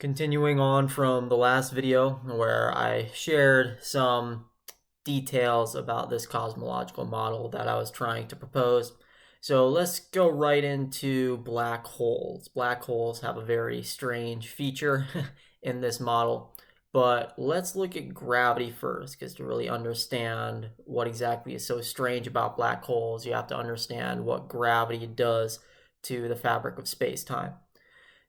Continuing on from the last video where I shared some details about this cosmological model that I was trying to propose. So let's go right into black holes. Black holes have a very strange feature in this model, but let's look at gravity first, because to really understand what exactly is so strange about black holes, you have to understand what gravity does to the fabric of space-time.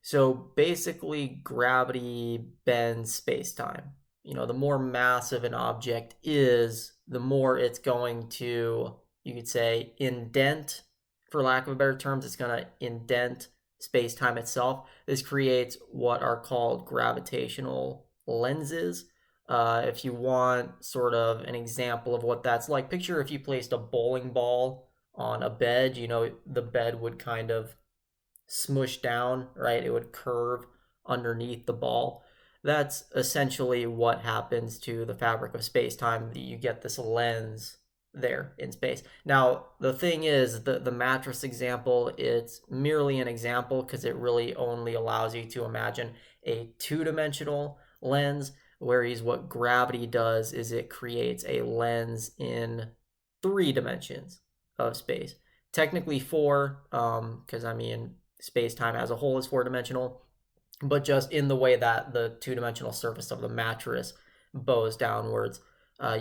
So basically, gravity bends space-time. The more massive an object is, the more it's going to, you could say, indent, for lack of a better terms, it's going to indent space-time itself. This creates what are called gravitational lenses. If you want sort of an example of what that's like, picture if you placed a bowling ball on a bed, the bed would kind of smush down, right? It would curve underneath the ball. That's essentially what happens to the fabric of space-time. You get this lens there in space. Now, the thing is, the mattress example, it's merely an example because it really only allows you to imagine a two-dimensional lens, whereas what gravity does is it creates a lens in 3 dimensions of space. Technically four, because space-time as a whole is 4 dimensional, but just in the way that the two-dimensional surface of the mattress bows downwards,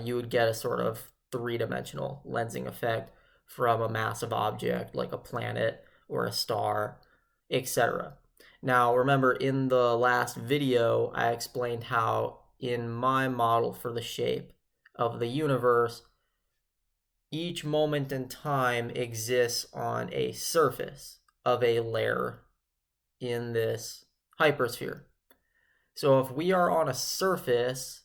you would get a sort of 3 dimensional lensing effect from a massive object like a planet or a star, etc. Now, remember in the last video, I explained how in my model for the shape of the universe, each moment in time exists on a surface of a layer in this hypersphere. So if we are on a surface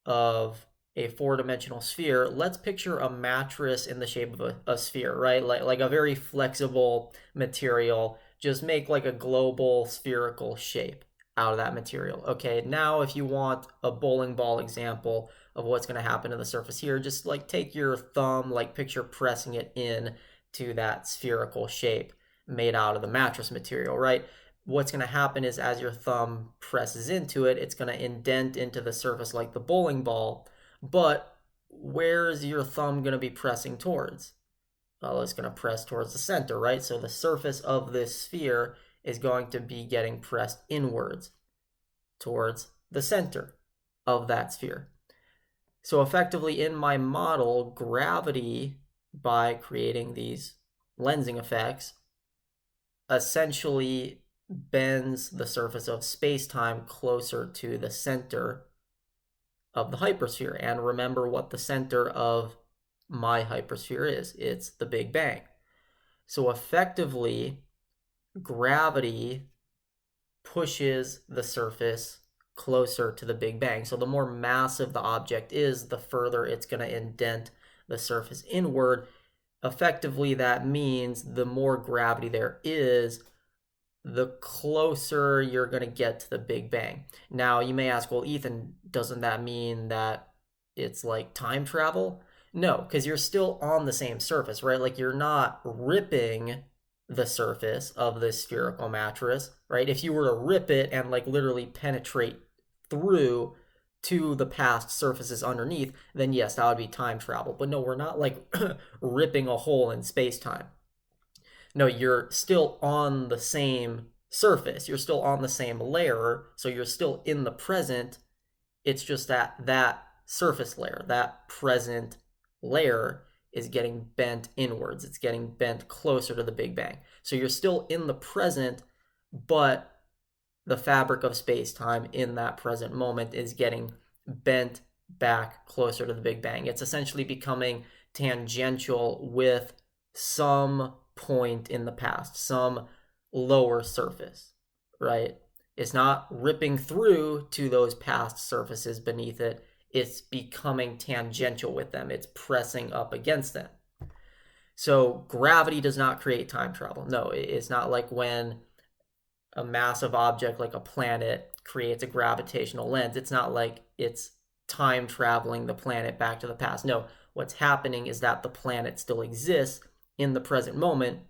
of a 4 dimensional sphere, let's picture a mattress in the shape of a sphere, right? Like a very flexible material. Just make like a global spherical shape out of that material. Okay, now if you want a bowling ball example of what's going to happen to the surface here, just like take your thumb, like picture pressing it in to that spherical shape made out of the mattress material, right? What's going to happen is as your thumb presses into it, it's going to indent into the surface like the bowling ball. But where's your thumb going to be pressing towards? Well, it's going to press towards the center, right? So the surface of this sphere is going to be getting pressed inwards towards the center of that sphere. So effectively in my model, gravity, by creating these lensing effects, essentially bends the surface of space-time closer to the center of the hypersphere. And remember what the center of my hypersphere is. It's the Big Bang. So effectively, gravity pushes the surface closer to the Big Bang. So the more massive the object is, the further it's going to indent the surface inward. Effectively, that means the more gravity there is, the closer you're going to get to the Big Bang. Now, you may ask, well, Ethan, doesn't that mean that it's like time travel? No, because you're still on the same surface, right? Like you're not ripping the surface of this spherical mattress, right? If you were to rip it and like literally penetrate through to the past surfaces underneath, then yes, that would be time travel. But no, we're not like ripping a hole in space-time. No, you're still on the same surface. You're still on the same layer, so you're still in the present. It's just that surface layer, that present layer is getting bent inwards. It's getting bent closer to the Big Bang. So you're still in the present, but the fabric of space-time in that present moment is getting bent back closer to the Big Bang. It's essentially becoming tangential with some point in the past, some lower surface, right? It's not ripping through to those past surfaces beneath it. It's becoming tangential with them. It's pressing up against them. So gravity does not create time travel. No, it's not like when a massive object like a planet creates a gravitational lens. It's not like it's time traveling the planet back to the past. No, what's happening is that the planet still exists in the present moment.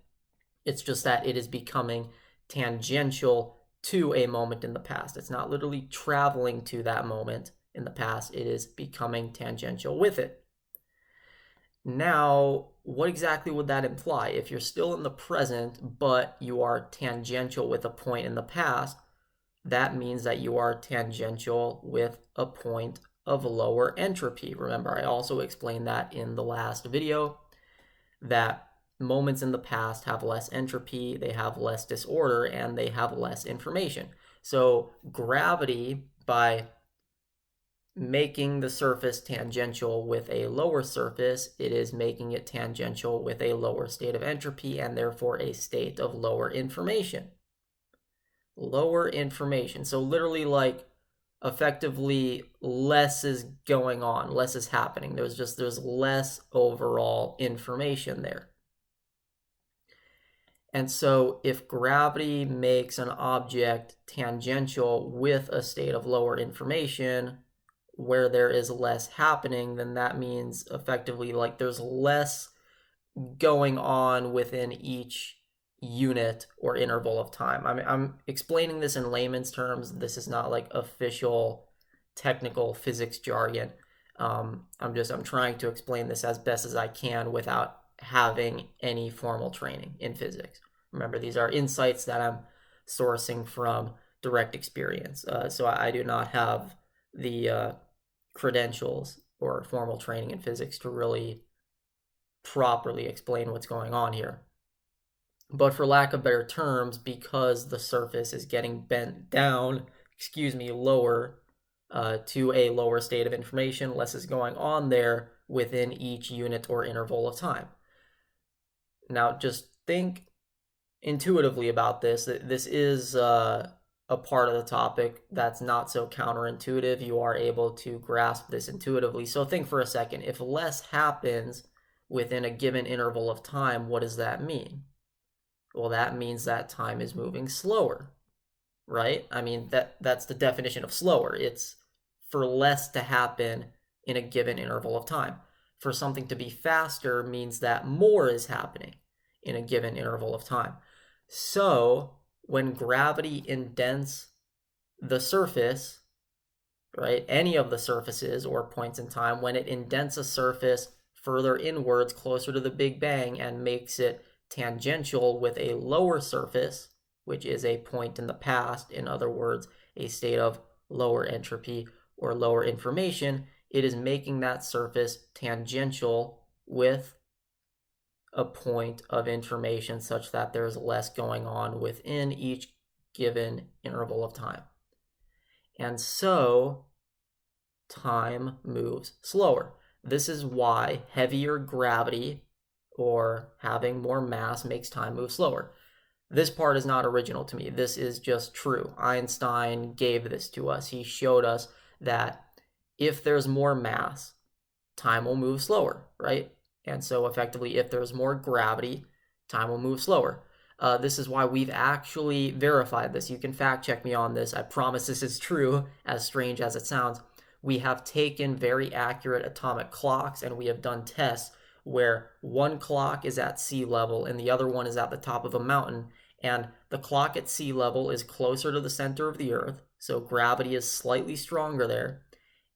It's just that it is becoming tangential to a moment in the past. It's not literally traveling to that moment in the past. It is becoming tangential with it. Now, what exactly would that imply? If you're still in the present, but you are tangential with a point in the past, that means that you are tangential with a point of lower entropy. Remember, I also explained that in the last video, that moments in the past have less entropy, they have less disorder, and they have less information. So gravity, by making the surface tangential with a lower surface, it is making it tangential with a lower state of entropy and therefore a state of lower information. Lower information. So literally, like, effectively less is going on, less is happening. There's less overall information there. And so if gravity makes an object tangential with a state of lower information where there is less happening, then that means effectively like there's less going on within each unit or interval of time. I'm explaining this in layman's terms. This is not like official technical physics jargon. I'm trying to explain this as best as I can without having any formal training in physics. Remember, these are insights that I'm sourcing from direct experience. So I do not have the credentials or formal training in physics to really properly explain what's going on here. But for lack of better terms, because the surface is getting bent down, lower to a lower state of information, less is going on there within each unit or interval of time. Now, just think intuitively about this. This is a part of the topic that's not so counterintuitive. You are able to grasp this intuitively. So think for a second. If less happens within a given interval of time, what does that mean? Well, that means that time is moving slower, right? I mean, that's the definition of slower. It's for less to happen in a given interval of time. For something to be faster means that more is happening in a given interval of time. So when gravity indents the surface, right, any of the surfaces or points in time, when it indents a surface further inwards closer to the Big Bang and makes it tangential with a lower surface, which is a point in the past, in other words, a state of lower entropy or lower information, it is making that surface tangential with a point of information such that there's less going on within each given interval of time. And so time moves slower. This is why heavier gravity or having more mass makes time move slower. This part is not original to me. This is just true. Einstein gave this to us. He showed us that if there's more mass, time will move slower, right? And so effectively, if there's more gravity, time will move slower. This is why we've actually verified this. You can fact check me on this. I promise this is true, as strange as it sounds. We have taken very accurate atomic clocks and we have done tests where one clock is at sea level and the other one is at the top of a mountain. And the clock at sea level is closer to the center of the Earth, so gravity is slightly stronger there.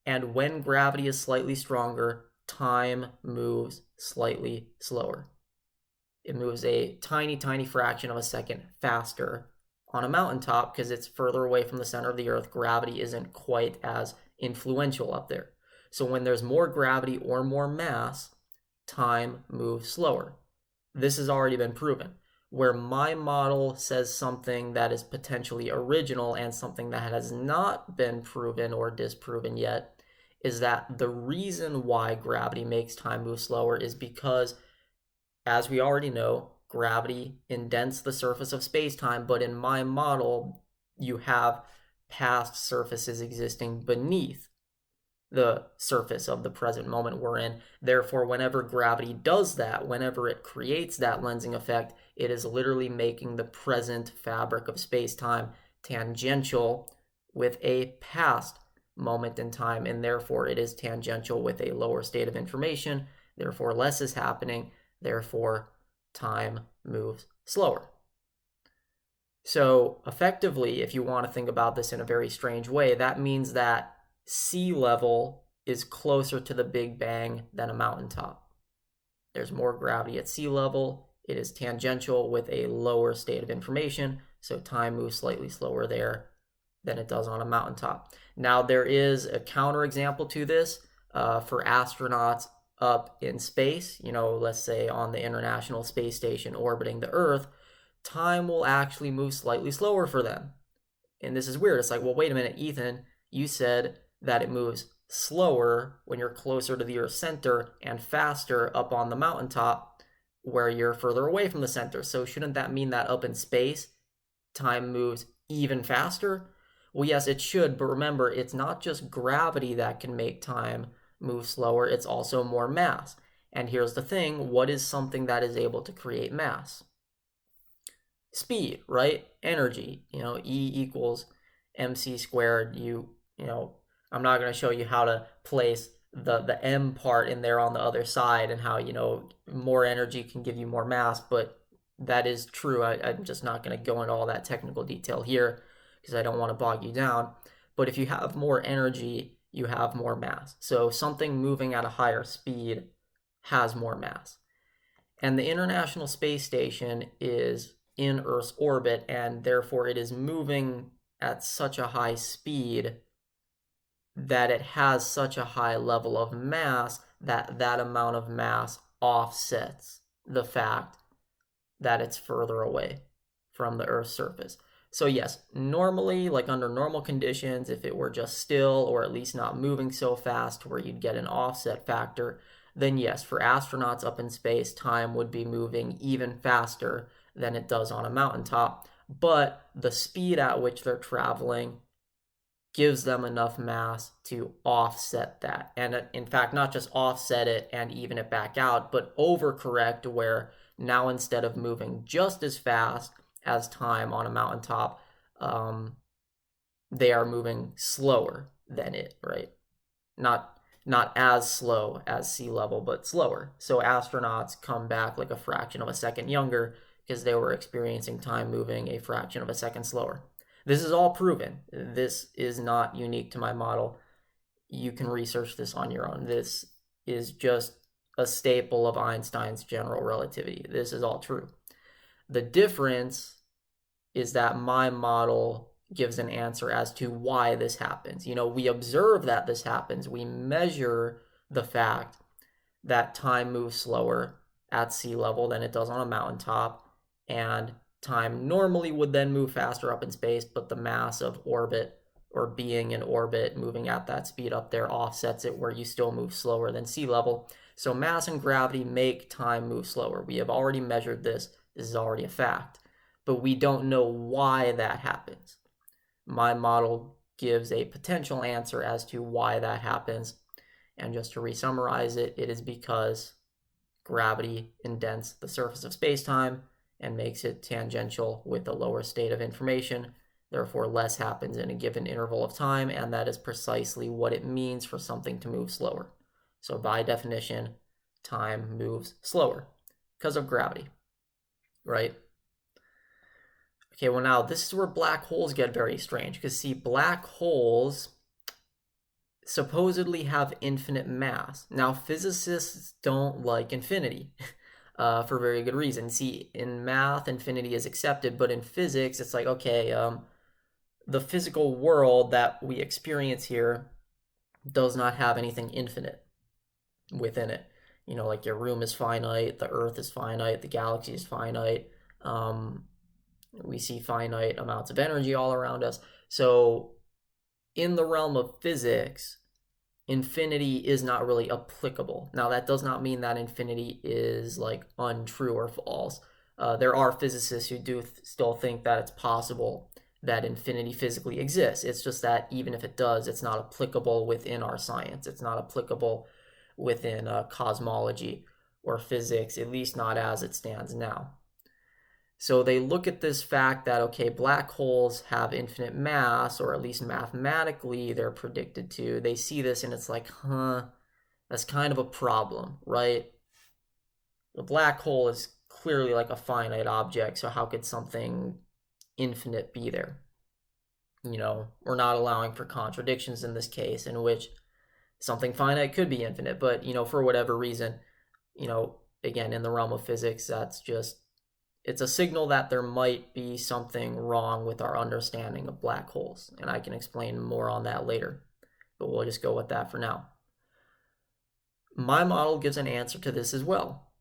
And when gravity is slightly stronger, time moves slightly slower. It moves a tiny, tiny fraction of a second faster on a mountaintop because it's further away from the center of the Earth. Gravity isn't quite as influential up there. So when there's more gravity or more mass, time moves slower. This has already been proven. Where my model says something that is potentially original and something that has not been proven or disproven yet is that the reason why gravity makes time move slower is because, as we already know, gravity indents the surface of space-time, but in my model, you have past surfaces existing beneath the surface of the present moment we're in. Therefore, whenever gravity does that, whenever it creates that lensing effect, it is literally making the present fabric of space-time tangential with a past moment in time, and therefore it is tangential with a lower state of information. Therefore, less is happening. Therefore, time moves slower. So effectively, if you want to think about this in a very strange way, that means that sea level is closer to the Big Bang than a mountaintop. There's more gravity at sea level. It is tangential with a lower state of information, so time moves slightly slower there than it does on a mountaintop. Now, there is a counterexample to this for astronauts up in space, let's say on the International Space Station orbiting the Earth, time will actually move slightly slower for them. And this is weird. It's like, well, wait a minute, Ethan, you said that it moves slower when you're closer to the Earth's center and faster up on the mountaintop where you're further away from the center. So shouldn't that mean that up in space, time moves even faster? Well, yes, it should, but remember, it's not just gravity that can make time move slower, it's also more mass. And here's the thing, what is something that is able to create mass? Speed, right? Energy, E equals mc squared. I'm not going to show you how to place the m part in there on the other side and how, more energy can give you more mass, but that is true. I'm just not going to go into all that technical detail here because I don't want to bog you down. But if you have more energy, you have more mass. So something moving at a higher speed has more mass. And the International Space Station is in Earth's orbit, and therefore it is moving at such a high speed that it has such a high level of mass that that amount of mass offsets the fact that it's further away from the Earth's surface. So yes, normally, like under normal conditions, if it were just still or at least not moving so fast where you'd get an offset factor, then yes, for astronauts up in space, time would be moving even faster than it does on a mountaintop. But the speed at which they're traveling gives them enough mass to offset that. And in fact, not just offset it and even it back out, but overcorrect where now instead of moving just as fast as time on a mountaintop, they are moving slower than it, right? Not as slow as sea level, but slower. So astronauts come back like a fraction of a second younger because they were experiencing time moving a fraction of a second slower. This is all proven. This is not unique to my model. You can research this on your own. This is just a staple of Einstein's general relativity. This is all true. The difference is that my model gives an answer as to why this happens. We observe that this happens. We measure the fact that time moves slower at sea level than it does on a mountaintop, and time normally would then move faster up in space, but the mass of orbit or being in orbit moving at that speed up there offsets it where you still move slower than sea level. So mass and gravity make time move slower. We have already measured this. This is already a fact. But we don't know why that happens. My model gives a potential answer as to why that happens. And just to re-summarize it, it is because gravity indents the surface of space-time and makes it tangential with a lower state of information. Therefore, less happens in a given interval of time, and that is precisely what it means for something to move slower. So by definition, time moves slower because of gravity, right? Okay, well now this is where black holes get very strange, because see, black holes supposedly have infinite mass. Now, physicists don't like infinity for very good reason. See, in math, infinity is accepted, but in physics, it's like, okay, the physical world that we experience here does not have anything infinite within it. Like your room is finite, the earth is finite, the galaxy is finite. We see finite amounts of energy all around us. So in the realm of physics, infinity is not really applicable. Now, that does not mean that infinity is like untrue or false. There are physicists who do still think that it's possible that infinity physically exists. It's just that even if it does, it's not applicable within our science. It's not applicable within cosmology or physics, at least not as it stands now. So they look at this fact that, okay, black holes have infinite mass, or at least mathematically they're predicted to. They see this and it's like, that's kind of a problem, right? The black hole is clearly like a finite object, so how could something infinite be there? We're not allowing for contradictions in this case, in which something finite could be infinite, but, for whatever reason, again, in the realm of physics, it's a signal that there might be something wrong with our understanding of black holes. And I can explain more on that later, but we'll just go with that for now. My model gives an answer to this as well.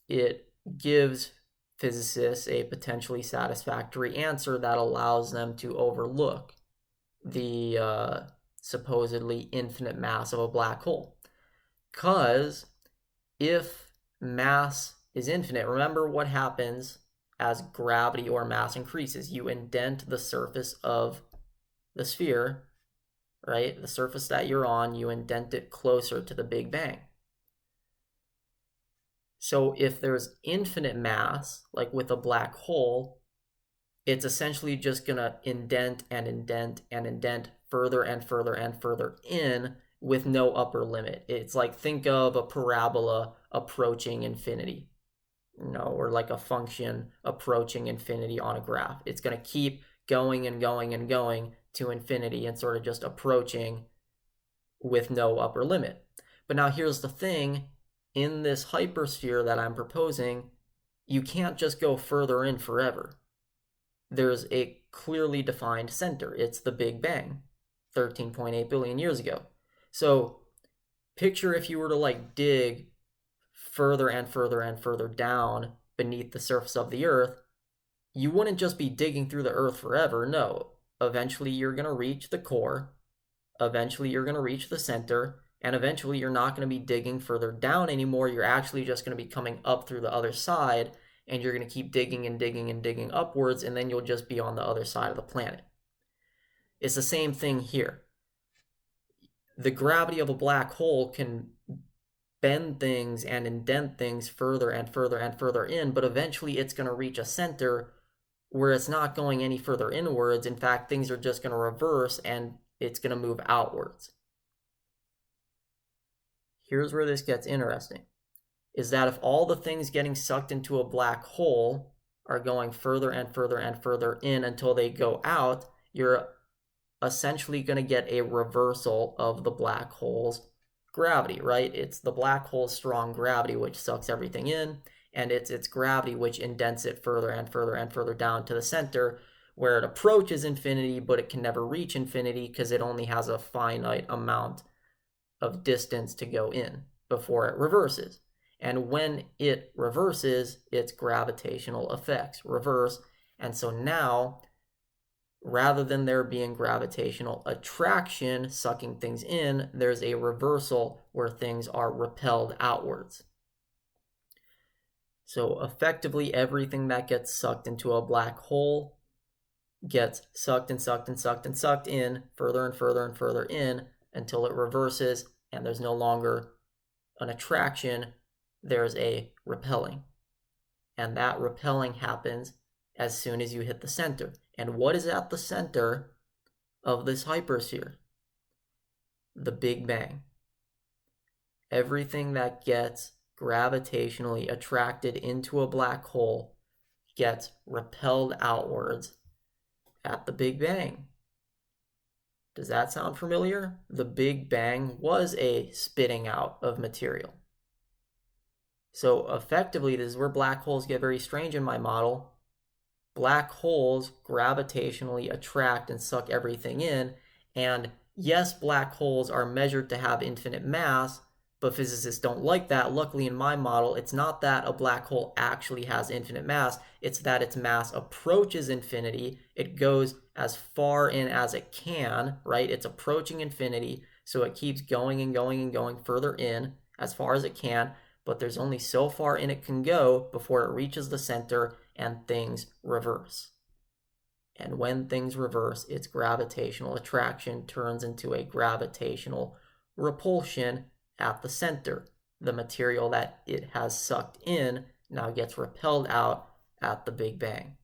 It gives physicists a potentially satisfactory answer that allows them to overlook the supposedly infinite mass of a black hole. Because if mass is infinite, remember what happens as gravity or mass increases. You indent the surface of the sphere, right? The surface that you're on, you indent it closer to the Big Bang. So if there's infinite mass, like with a black hole, it's essentially just going to indent and indent and indent further and further and further in with no upper limit. It's like, think of a parabola approaching infinity, or like a function approaching infinity on a graph. It's going to keep going and going and going to infinity and sort of just approaching with no upper limit. But now here's the thing. In this hypersphere that I'm proposing, you can't just go further in forever. There's a clearly defined center. It's the Big Bang, 13.8 billion years ago. So picture if you were to dig further and further and further down beneath the surface of the Earth, you wouldn't just be digging through the Earth forever. No, eventually you're going to reach the core, eventually you're going to reach the center, and eventually you're not going to be digging further down anymore. You're actually just going to be coming up through the other side, and you're going to keep digging and digging and digging upwards, and then you'll just be on the other side of the planet. It's the same thing here. The gravity of a black hole can bend things and indent things further and further and further in, but eventually it's going to reach a center where it's not going any further inwards. In fact, things are just going to reverse and it's going to move outwards. Here's where this gets interesting, is that if all the things getting sucked into a black hole are going further and further and further in until they go out, you're essentially going to get a reversal of the black hole's gravity, right? It's the black hole's strong gravity which sucks everything in, and it's its gravity which indents it further and further and further down to the center, where it approaches infinity, but it can never reach infinity because it only has a finite amount of distance to go in before it reverses. And when it reverses, its gravitational effects reverse. And so now, rather than there being gravitational attraction sucking things in, there's a reversal where things are repelled outwards. So effectively, everything that gets sucked into a black hole gets sucked and sucked and sucked and sucked in further and further and further in until it reverses, and there's no longer an attraction, there's a repelling. And that repelling happens as soon as you hit the center. And what is at the center of this hypersphere? The Big Bang. Everything that gets gravitationally attracted into a black hole gets repelled outwards at the Big Bang. Does that sound familiar? The Big Bang was a spitting out of material. So effectively, this is where black holes get very strange in my model. Black holes gravitationally attract and suck everything in, and yes, black holes are measured to have infinite mass, but physicists don't like that. Luckily, in my model, it's not that a black hole actually has infinite mass, it's that its mass approaches infinity. It goes as far in as it can, right? It's approaching infinity, so it keeps going and going and going further in as far as it can, but there's only so far in it can go before it reaches the center and things reverse. And when things reverse, its gravitational attraction turns into a gravitational repulsion at the center. The material that it has sucked in now gets repelled out at the Big Bang.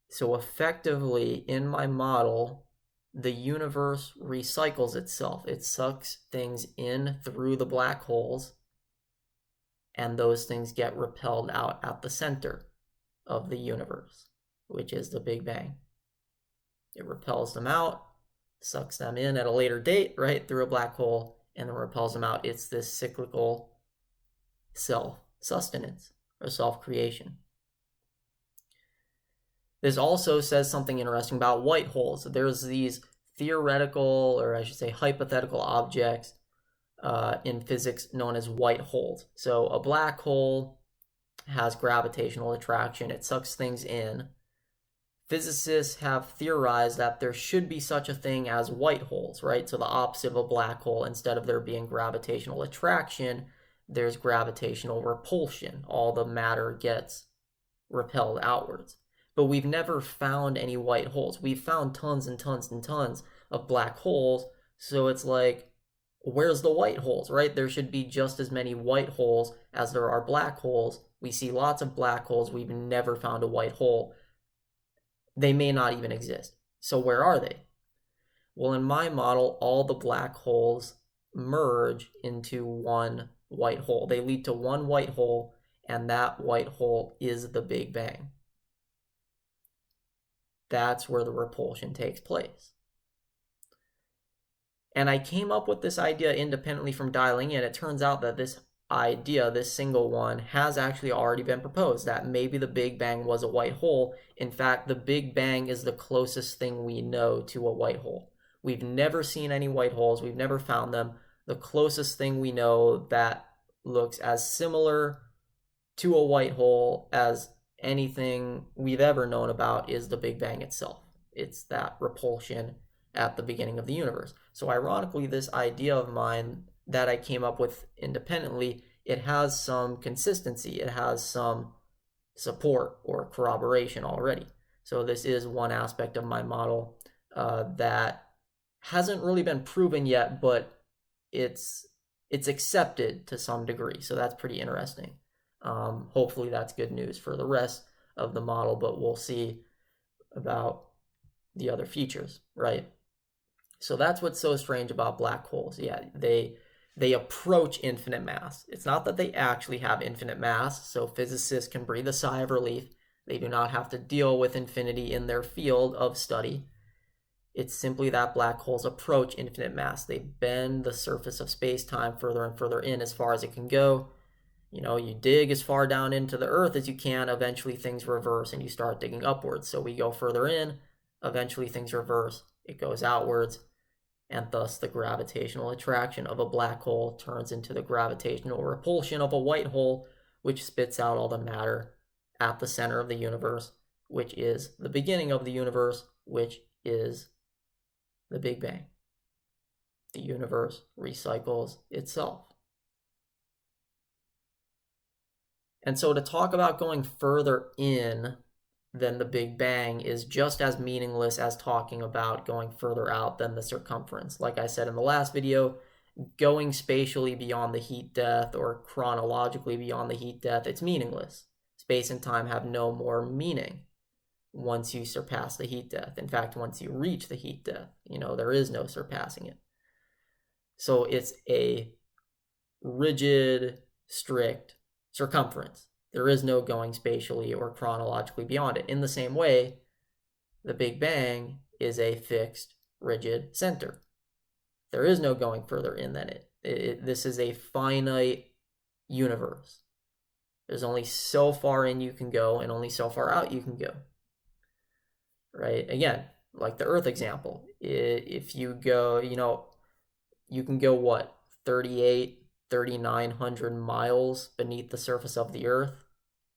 So effectively, in my model, the universe recycles itself. It sucks things in through the black holes, and those things get repelled out at the center of the universe. which is the Big Bang. It repels them out, sucks them in at a later date, right, through a black hole, and then repels them out. It's this cyclical self-sustenance or self-creation. This also says something interesting about white holes. There's these theoretical, or I should say hypothetical objects in physics known as white holes. So a black hole has gravitational attraction. It sucks things in. Physicists have theorized that there should be such a thing as white holes, right? So the opposite of a black hole, instead of there being gravitational attraction, there's gravitational repulsion. All the matter gets repelled outwards. But we've never found any white holes. We've found tons and tons and tons of black holes. So it's like, where's the white holes, right? There should be just as many white holes as there are black holes. We see lots of black holes. We've never found a white hole. They may not even exist. So where are they? Well, in my model, all the black holes merge into one white hole. They lead to one white hole, and that white hole is the Big Bang. That's where the repulsion takes place. And I came up with this idea independently from dialing in. It turns out that this idea, this single one, has actually already been proposed, that maybe the Big Bang was a white hole. In fact, the Big Bang is the closest thing we know to a white hole. We've never seen any white holes. We've never found them. The closest thing we know that looks as similar to a white hole as anything we've ever known about is the Big Bang itself. It's that repulsion at the beginning of the universe. So ironically, this idea of mine that I came up with independently, it has some consistency. It has some support or corroboration already. So this is one aspect of my model that hasn't really been proven yet, but it's accepted to some degree. So that's pretty interesting. Hopefully that's good news for the rest of the model, but we'll see about the other features, right? So that's what's so strange about black holes. Yeah, they approach infinite mass. It's not that they actually have infinite mass, so physicists can breathe a sigh of relief. They do not have to deal with infinity in their field of study. It's simply that black holes approach infinite mass. They bend the surface of space-time further and further in as far as it can go. You know, you dig as far down into the earth as you can, eventually things reverse and you start digging upwards. So we go further in, eventually things reverse, it goes outwards, and thus the gravitational attraction of a black hole turns into the gravitational repulsion of a white hole, which spits out all the matter at the center of the universe, which is the beginning of the universe, which is the Big Bang. The universe recycles itself. And so to talk about going further in than the Big Bang is just as meaningless as talking about going further out than the circumference. Like I said in the last video, going spatially beyond the heat death or chronologically beyond the heat death, it's meaningless. Space and time have no more meaning once you surpass the heat death. In fact, once you reach the heat death, there is no surpassing it. So it's a rigid, strict circumference. There is no going spatially or chronologically beyond it. In the same way, the Big Bang is a fixed, rigid center. There is no going further in than it. This is a finite universe. There's only so far in you can go and only so far out you can go. Right? Again, like the Earth example. If you go, you can go what? 3,900 miles beneath the surface of the Earth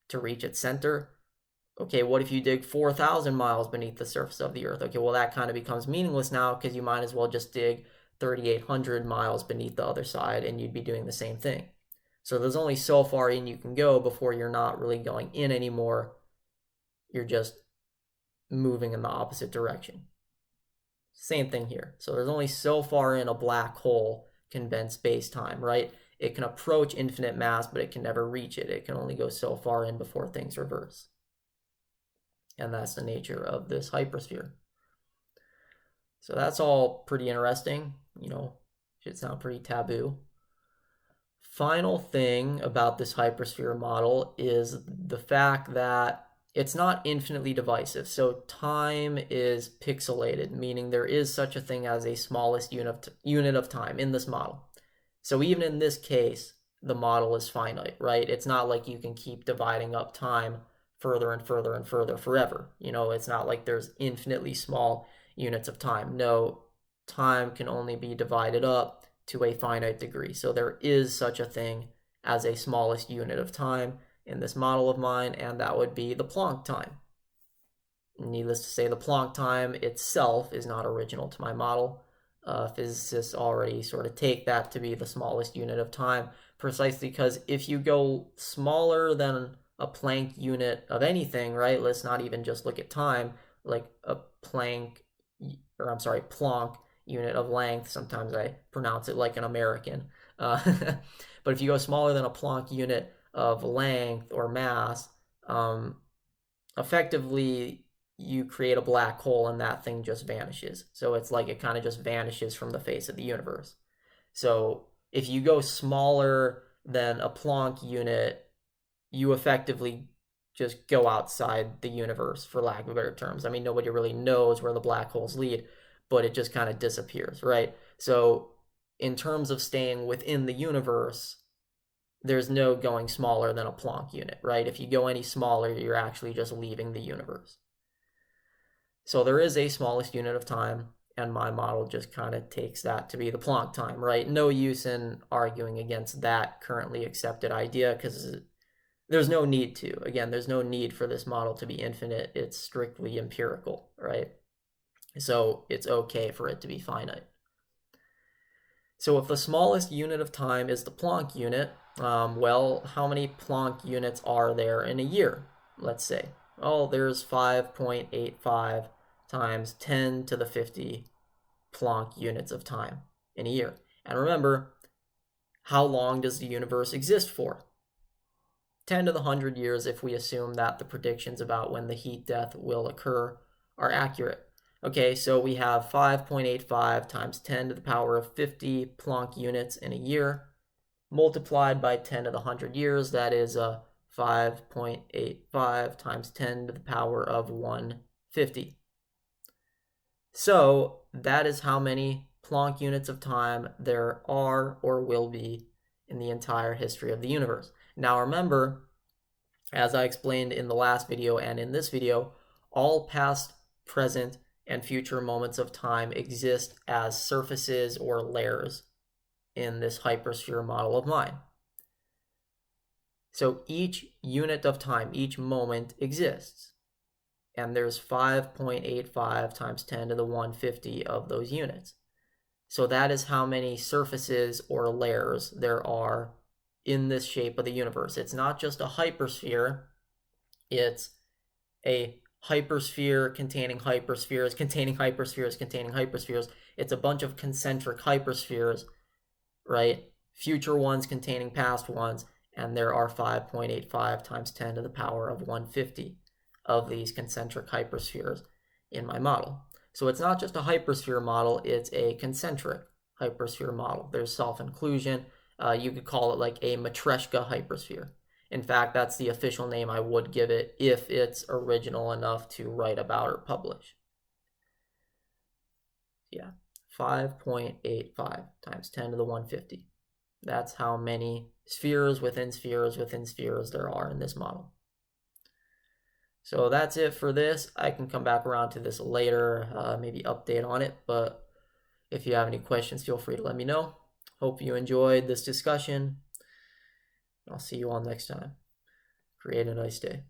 to reach its center. Okay, what if you dig 4,000 miles beneath the surface of the Earth? Okay, well, that kind of becomes meaningless now because you might as well just dig 3,800 miles beneath the other side and you'd be doing the same thing. So there's only so far in you can go before you're not really going in anymore. You're just moving in the opposite direction. Same thing here. So there's only so far in a black hole can bend space-time, right? It can approach infinite mass, but it can never reach it. It can only go so far in before things reverse. And that's the nature of this hypersphere. So that's all pretty interesting. Should sound pretty taboo. Final thing about this hypersphere model is the fact that it's not infinitely divisive. So time is pixelated, meaning there is such a thing as a smallest unit of time in this model. So even in this case, the model is finite, right? It's not like you can keep dividing up time further and further and further forever. It's not like there's infinitely small units of time. No, time can only be divided up to a finite degree. So there is such a thing as a smallest unit of time in this model of mine, and that would be the Planck time. Needless to say, the Planck time itself is not original to my model. Physicists already sort of take that to be the smallest unit of time, precisely because if you go smaller than a Planck unit of anything, right? Let's not even just look at time, like a Planck unit of length. Sometimes I pronounce it like an American. But if you go smaller than a Planck unit of length or mass, effectively you create a black hole and that thing just vanishes. So it's like it kind of just vanishes from the face of the universe. So if you go smaller than a Planck unit, you effectively just go outside the universe, for lack of better terms. I mean, nobody really knows where the black holes lead, but it just kind of disappears, right? So in terms of staying within the universe, there's no going smaller than a Planck unit, right? If you go any smaller, you're actually just leaving the universe. So there is a smallest unit of time, and my model just kind of takes that to be the Planck time, right? No use in arguing against that currently accepted idea because there's no need to. Again, there's no need for this model to be infinite. It's strictly empirical, right? So it's okay for it to be finite. So if the smallest unit of time is the Planck unit, well, how many Planck units are there in a year, let's say? Oh, there's 5.85 times 10 to the 50 Planck units of time in a year. And remember, how long does the universe exist for? 10 to the 100 years if we assume that the predictions about when the heat death will occur are accurate. Okay, so we have 5.85 times 10 to the power of 50 Planck units in a year, multiplied by 10 to the 100 years. That is 5.85 times 10 to the power of 150. So that is how many Planck units of time there are or will be in the entire history of the universe. Now remember, as I explained in the last video and in this video, all past, present, and future moments of time exist as surfaces or layers in this hypersphere model of mine. So each unit of time, each moment exists. And there's 5.85 times 10 to the 150 of those units. So that is how many surfaces or layers there are in this shape of the universe. It's not just a hypersphere, it's a hypersphere containing hyperspheres, containing hyperspheres, containing hyperspheres. It's a bunch of concentric hyperspheres, right? Future ones containing past ones, and there are 5.85 times 10 to the power of 150 of these concentric hyperspheres in my model. So it's not just a hypersphere model, it's a concentric hypersphere model. There's self-inclusion. You could call it like a Matryoshka hypersphere. In fact, that's the official name I would give it if it's original enough to write about or publish. Yeah, 5.85 times 10 to the 150. That's how many spheres within spheres within spheres there are in this model. So that's it for this. I can come back around to this later, maybe update on it. But if you have any questions, feel free to let me know. Hope you enjoyed this discussion. I'll see you all next time. Create a nice day.